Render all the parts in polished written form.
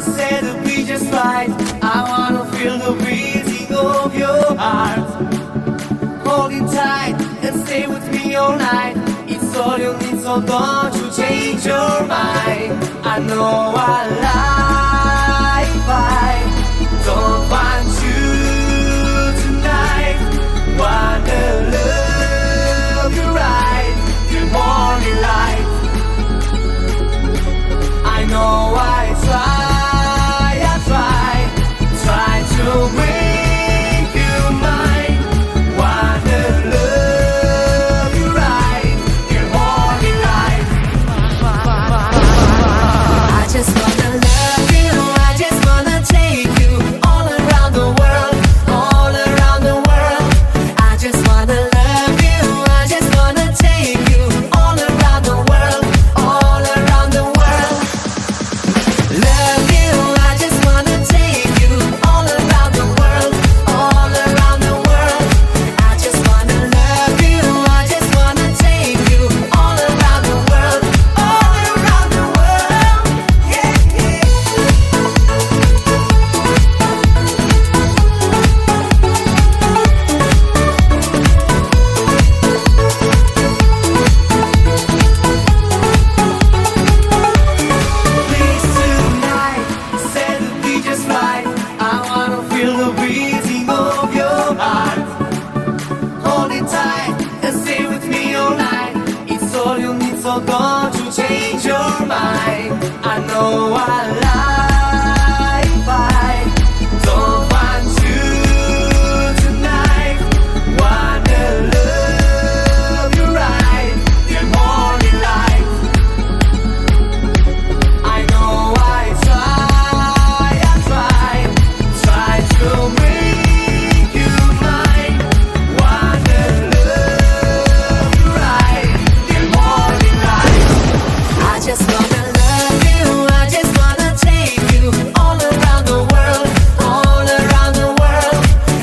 said to be just right. I wanna feel the beating of your heart. Hold it tight and stay with me all night. It's all you need, so don't you change your mind. I know I lie, I don't want you tonight. Wanna love you right, till morning light. I know I try to make you mine. Wanna love you right, till morning light. I just wanna love you, I just wanna take you all around the world, all around the world. I just wanna love you, I just wanna take you all around the world, all around the world. Love you, I just wanna take you all around the world, all around the world. I just wanna love you, I just wanna take you all around the world, all around the world. Yeah, yeah. Please tonight, said to be just right. I wanna feel the beating of your heart. Hold it tight and stay with me all night. It's all you need, so don't you change your mind. I know I lie, I don't want you tonight. Wanna love you right, till morning light. I know I try to make you mine. Wanna love you right, till morning light. I just wanna love you, I just wanna take you all around the world, all around the world.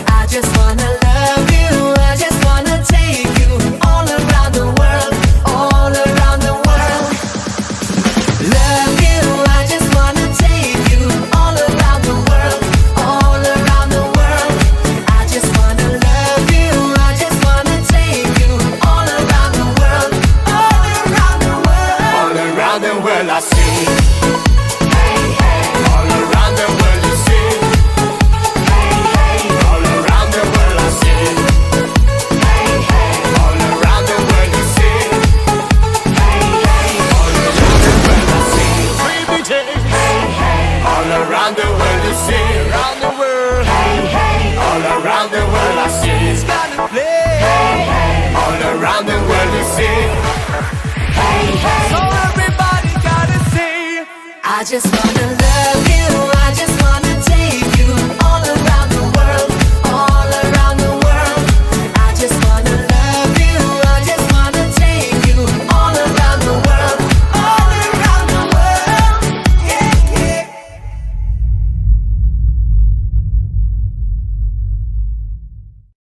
I just wanna love you, I just wanna take you all around the world, all around the world. Love you, I just wanna take you all around the world, all around the world. I just wanna love you, I just wanna take you all around the world, all around the world. All around the world I see. Hey, hey. All around the world you see. Hey, hey. All around the world I see. Hey, hey. All around the world you see. Hey, hey. All around the world I see. Baby J. Hey, hey. All around the world you see. Around the world. Hey, hey. All around the world I see. It's gonna play. Hey, hey. All around the world you see. Hey, hey. So everybody gotta see. I just wanna